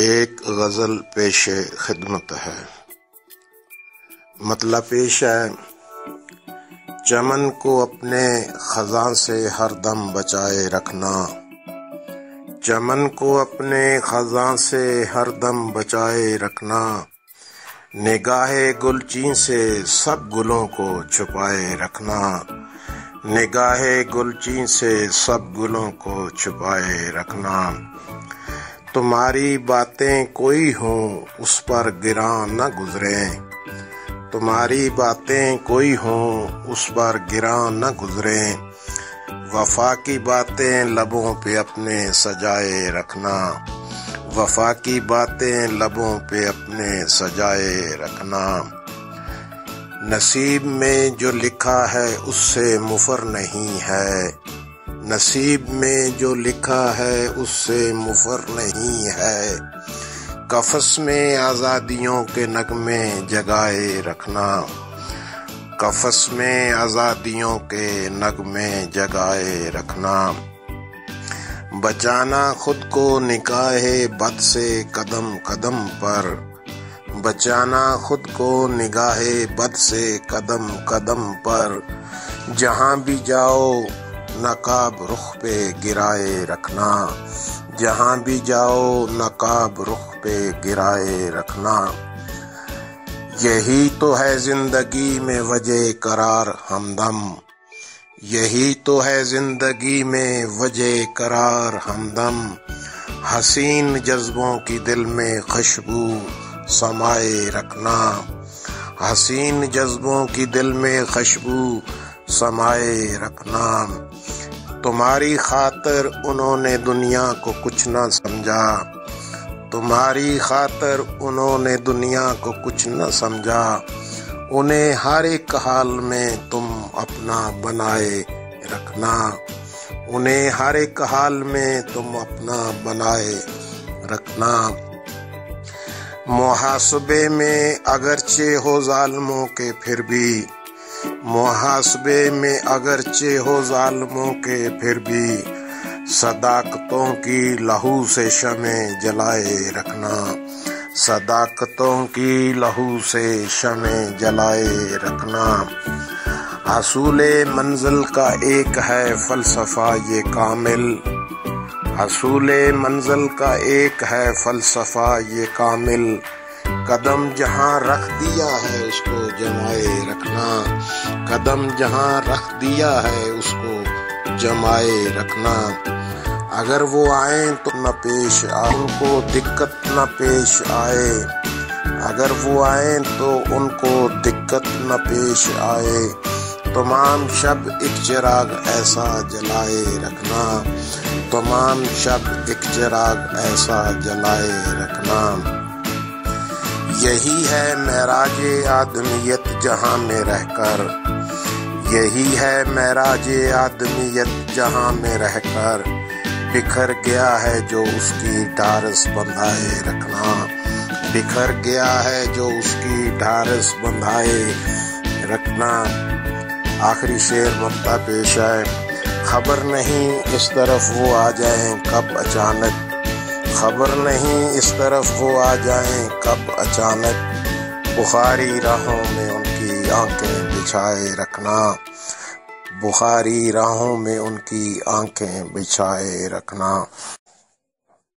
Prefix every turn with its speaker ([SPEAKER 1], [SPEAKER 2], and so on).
[SPEAKER 1] ایک غزل پیش خدمت ہے۔ مطلب پیش ہے: چمن کو اپنے خزاں سے ہر دم بچائے رکھنا، چمن کو اپنے خزاں سے ہر دم بچائے رکھنا، نگاہ گلچین سے سب گلوں کو چھپائے رکھنا، نگاہ گلچین سے سب گلوں کو چھپائے رکھنا۔ تمہاری باتیں کوئی ہوں اس پر گراں نہ گزریں، تمہاری باتیں کوئی ہوں اس پر گراں نہ گزریں، وفا کی باتیں لبوں پہ اپنے سجائے رکھنا، وفا کی باتیں لبوں پہ اپنے سجائے رکھنا۔ نصیب میں جو لکھا ہے اس سے مفر نہیں ہے، نصیب میں جو لکھا ہے اس سے مفر نہیں ہے، قفس میں آزادیوں کے نغمے جگائے رکھنا، قفس میں آزادیوں کے نغمے جگائے رکھنا۔ بچانا خود کو نگاہ بد سے قدم قدم پر، بچانا خود کو نگاہ بد سے قدم قدم پر، جہاں بھی جاؤ نقاب رخ پہ گرائے رکھنا، جہاں بھی جاؤ نقاب رخ پہ گرائے رکھنا۔ یہی تو ہے زندگی میں وجہ قرار ہمدم، یہی تو ہے زندگی میں وجہ قرار ہمدم، حسین جذبوں کی دل میں خوشبو سمائے رکھنا، حسین جذبوں کی دل میں خوشبو سمائے رکھنا۔ تمہاری خاطر انہوں نے دنیا کو کچھ نہ سمجھا، تمہاری خاطر انہوں نے دنیا کو کچھ نہ سمجھا، انہیں ہر ایک حال میں تم اپنا بنائے رکھنا، انہیں ہر ایک حال میں تم اپنا بنائے رکھنا۔ محاسبے میں اگرچہ ہو ظالموں کے پھر بھی، محاسبے میں اگرچہ ہو ظالموں کے پھر بھی، صداقتوں کی لہو سے شمع جلائے رکھنا، صداقتوں کی لہو سے شمع جلائے رکھنا۔ حصول منزل کا ایک ہے فلسفہ یہ کامل، حصول منزل کا ایک ہے فلسفہ یہ کامل، قدم جہاں رکھ دیا ہے اس کو جمائے رکھنا، قدم جہاں رکھ دیا ہے اس کو جمائے رکھنا۔ اگر وہ آئیں تو نہ پیش آئے، ان کو دقت نہ پیش آئے، اگر وہ آئیں تو ان کو دقت نہ پیش آئے، تمام شب ایک چراغ ایسا جلائے رکھنا، تمام شب ایک چراغ ایسا جلائے رکھنا۔ یہی ہے معراج آدمیت جہاں میں رہ کر، یہی ہے معراج آدمیت جہاں میں رہ کر، بکھر گیا ہے جو اس کی ڈھارس بندھائے رکھنا، بکھر گیا ہے جو اس کی ڈھارس بندھائے رکھنا۔ آخری شعر بنتا پیش ہے: خبر نہیں اس طرف وہ آ جائیں کب اچانک، خبر نہیں اس طرف وہ آ جائیں کب اچانک، بخاری راہوں میں ان کی آنکھیں بچھائے رکھنا، بخاری راہوں میں ان کی آنکھیں بچھائے رکھنا۔